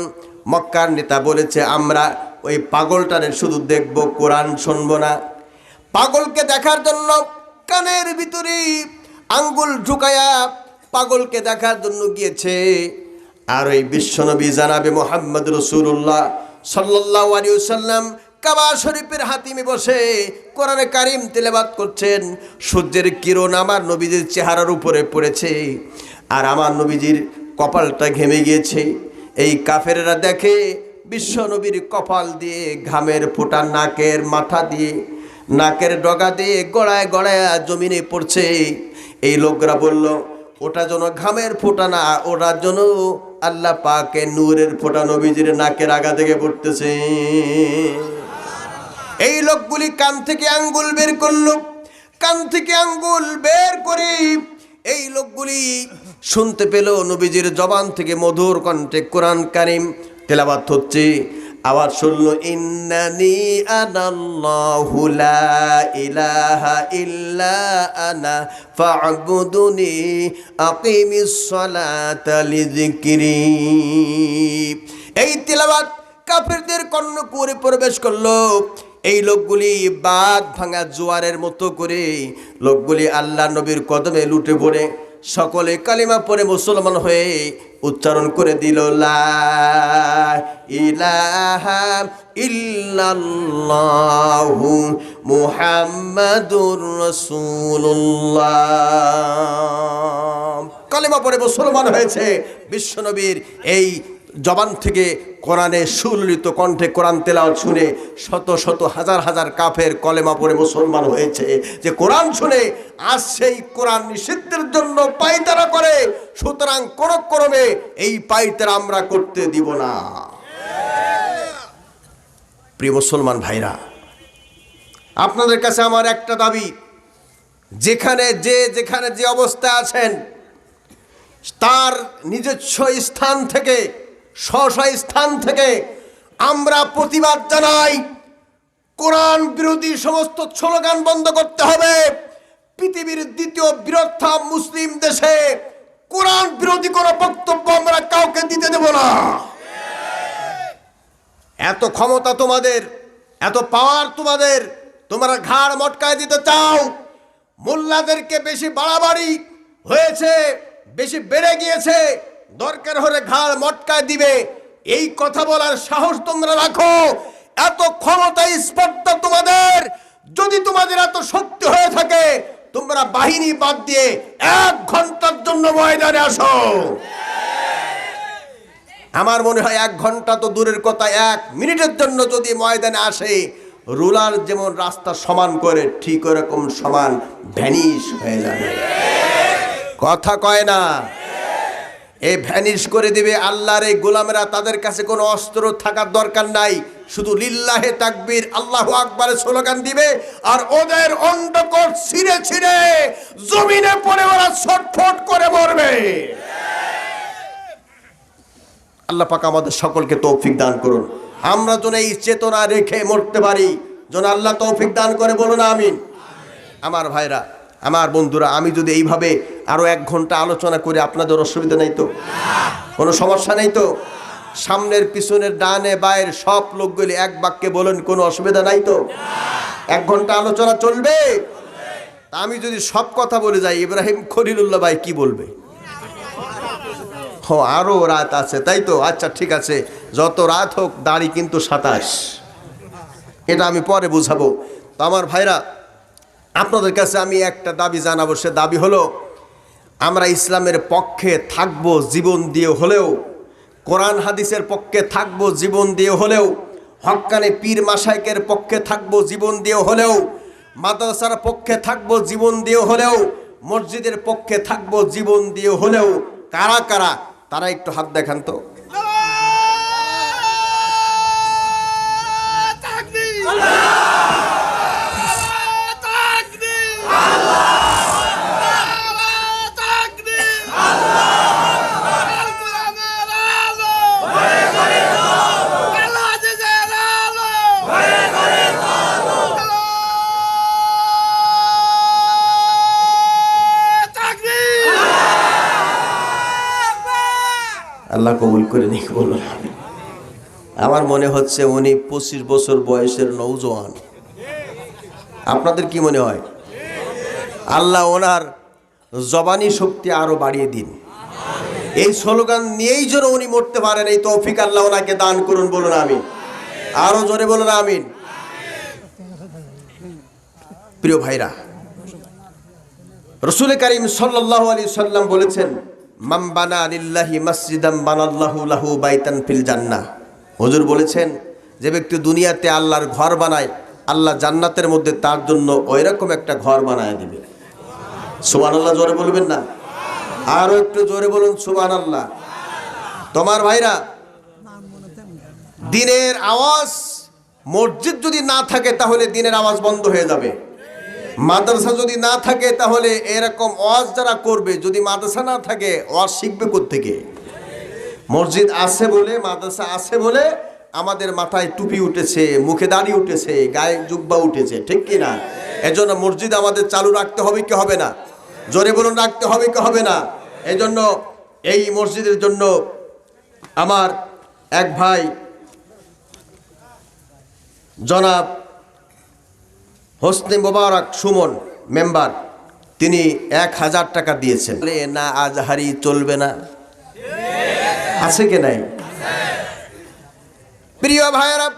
মক্কার নেতা বলেছে আমরা ওই পাগলটারে শুধু দেখব, কোরআন শুনবো না। পাগলকে দেখার জন্য কানের ভিতরে আঙ্গুল ঢুকায়া পাগলকে দেখার জন্য গিয়েছে। আর ওই বিশ্বনবী জানাবে মুহাম্মদ রাসূলুল্লাহ সাল্লাল্লাহু আলাইহি ওয়াসাল্লাম কাবা শরীফের হাতিমে বসে কোরআনে কারিম তেলাওয়াত করছেন। সূর্যের কিরণ আমার নবীজির চেহারার উপরে পড়েছে, আর আমার নবীজির কপালটা ঘেমে গিয়েছে। এই কাফেররা দেখে বিশ্ব নবীর কপাল দিয়ে ঘামের ফোঁটা নাকের মাথা দিয়ে, নাকের ডগা দিয়ে গড়ায় গড়ায় জমিনে পড়ছে। এই লোকরা বলল, ওটা যেন ঘামের ফোঁটা না, ওটা যেন আল্লাহ পাকের নূরের ফোঁটা নবীজির নাকের আগা থেকে পড়তেছে। এই লোকগুলি কান থেকে আঙ্গুল বের করলো। কান থেকে আঙ্গুল বের করে এই লোকগুলি শুনতে পেল নবীজির জবান থেকে মধুর কণ্ঠে কোরআন কারিম তেলাওয়াত হচ্ছে। আবার শুনল, ইন্নানি আনাল্লাহু লা ইলাহা ইল্লা আনা ফা'বুদুনি আকিমিস সালাতা লিযিকরি। এই তেলাওয়াত কাফেরদের কর্ণকুহরে প্রবেশ করলো। এই লোকগুলি বাঁধ ভাঙা জোয়ারের মতো করে লোকগুলি আল্লাহ নবীর কদমে লুটে পড়ে সকলে কালিমা পড়ে মুসলমান হয়ে উচ্চারণ করে দিল, লা ইলাহা ইল্লাল্লাহু মুহাম্মাদুর রাসূলুল্লাহ। কালিমা পড়ে মুসলমান হয়েছে। বিশ্বনবীর এই জবান থেকে কোরআনে সুললিত কণ্ঠে কোরআন তেলাওয়াত শুনে শত শত হাজার হাজার কাফের কলেমা পড়ে মুসলমান হয়েছে। যে কোরআন শুনে আজ সেই কোরআন নিষিদ্ধের জন্য পায়তারা করে, সুতরাং কোন ক্রমে এই পায়তারা আমরা করতে দিব না। প্রিয় মুসলমান ভাইরা, আপনাদের কাছে আমার একটা দাবি, যেখানে যে অবস্থায় আছেন তার নিজস্ব স্থান থেকে, স্ব স্থান থেকে আমরা প্রতিবাদ জানাই। কোরআন বিরোধী সমস্ত স্লোগান বন্ধ করতে হবে। পৃথিবীর দ্বিতীয় বৃহত্তম মুসলিম দেশে কোরআন বিরোধী কোনো বক্তব্য আমরা কাউকে দিতে দেব না। এত ক্ষমতা তোমাদের, এত পাওয়ার তোমাদের, তোমরা ঘাড় মটকায় দিতে চাও। মোল্লাদেরকে বেশি বাড়াবাড়ি হয়েছে, বেশি বেড়ে গিয়েছে, দরকার হলে ঘাড় মটকায় দিবে, এই কথা বলার সাহস তোমরা রাখো। এত ক্ষমতা স্পর্ধা তোমাদের, যদি তোমাদের এত শক্তি হয়ে থাকে তোমরা বাহিনী বাদ দিয়ে 1 ঘন্টার জন্য ময়দানে আসো। আমার মনে হয় 1 ঘন্টা তো দূরের কথা, 1 মিনিটের জন্য যদি ময়দানে আসে, রুলার যেমন রাস্তা সমান করে ঠিক এরকম সমান ভ্যানিশ হয়ে যাবে। কথা কয় না? এই ভ্যানিশ করে দিবে আল্লাহর এই গোলামেরা। তাদের কাছে কোনো অস্ত্র থাকার দরকার নাই, শুধু লিল্লাহে তাকবীর আল্লাহু আকবারের স্লোগান দিবে, আর ওদের অন্ধকোষ ছিঁড়ে ছিঁড়ে জমিনে পড়ে ওরা ছটফট করে মরবে। আল্লাহ পাক আমাদের সকলকে তৌফিক দান করুন। আমরা যেন এই চেতনা রেখে মরতে পারি, যেন আল্লাহ তৌফিক দান করে, বলুন আমিন। আমার ভাইরা, আমার বন্ধুরা, আমি যদি এইভাবে আরো 1 ঘন্টা আলোচনা করি আপনাদের অসুবিধা নেই তো? কোনো সমস্যা নেই তো? সামনের পিছনের ডানে বায়ের সব লোকগুলি এক বাক্যে বলেন, কোনো অসুবিধা নাই তো? 1 ঘন্টা আলোচনা চলবে? তা আমি যদি সব কথা বলে যাই, ইব্রাহিম খলিলুল্লাহ ভাই কি বলবে? আরো রাত আছে তাই তো? আচ্ছা ঠিক আছে, যত রাত হোক, দাড়ি কিন্তু 27, এটা আমি পরে বুঝাবো। তো আমার ভাইরা, আপনাদের কাছে আমি একটা দাবি জানাবো। সে দাবি হলো, আমরা ইসলামের পক্ষে থাকবো জীবন দিয়ে হলেও, কোরআন হাদিসের পক্ষে থাকবো জীবন দিয়ে হলেও, হক্কানে পীর মাশায়েখের পক্ষে থাকবো জীবন দিয়ে হলেও, মাদ্রাসার পক্ষে থাকবো জীবন দিয়ে হলেও, মসজিদের পক্ষে থাকবো জীবন দিয়ে হলেও। কারা কারা তারা একটু হাত দেখান তো। আল্লাহ কবুল করে নিক, বলুন। আমার মনে হচ্ছে উনি 25 বছর বয়সের নওজোয়ান। আপনাদের কি মনে হয়? আল্লাহ ওনার জবানি শক্তি আরো বাড়িয়ে দিন। এই স্লোগান নিয়েই যেন উনি মরতে পারেন, এই তৌফিক আল্লাহ ওনাকে দান করুন, বলুন আমিন। আরো জোরে বলুন আমিন। প্রিয় ভাইরা, রাসূল কারীম সাল্লাল্লাহু আলাইহি সাল্লাম বলেছেন, মান বানা লিল্লাহি মাসজিদান বানাল্লাহু লাহু বাইতান ফিল জান্নাহ। হুজুর বলেছেন, যে ব্যক্তি দুনিয়াতে আল্লাহর ঘর বানায়, আল্লাহ জান্নাতের মধ্যে তার জন্য ওইরকম একটা ঘর বানায় দিবে। সুবহানাল্লাহ জোরে বলবেন না? আরো একটু জোরে বলুন সুবহানাল্লাহ। তোমার ভাইরা, দিনের আওয়াজ, মসজিদ যদি না থাকে তাহলে দিনের আওয়াজ বন্ধ হয়ে যাবে। মাদ্রাসা যদি না থাকে তাহলে এরকম ওয়াজ যারা করবে, যদি মাদ্রাসা না থাকে ওয়াজ শিখবে কোত্থেকে? মসজিদ আছে বলে, মাদ্রাসা আছে বলে আমাদের মাথায় টুপি উঠেছে, মুখে দাড়ি উঠেছে, গায়ে জুব্বা উঠেছে, ঠিক কি না? এজন্য মসজিদ আমাদের চালু রাখতে হবে কি হবে না? জোরে বলুন, রাখতে হবে কি হবে না? এজন্য এই মসজিদের জন্য আমার এক ভাই জনাব হোসনে মোবারক সুমন মেম্বার, তিনি 1000 টাকা দিয়েছেন। না আজহারি চলবে না, আছে কি নাই? প্রিয় ভাইয়েরা,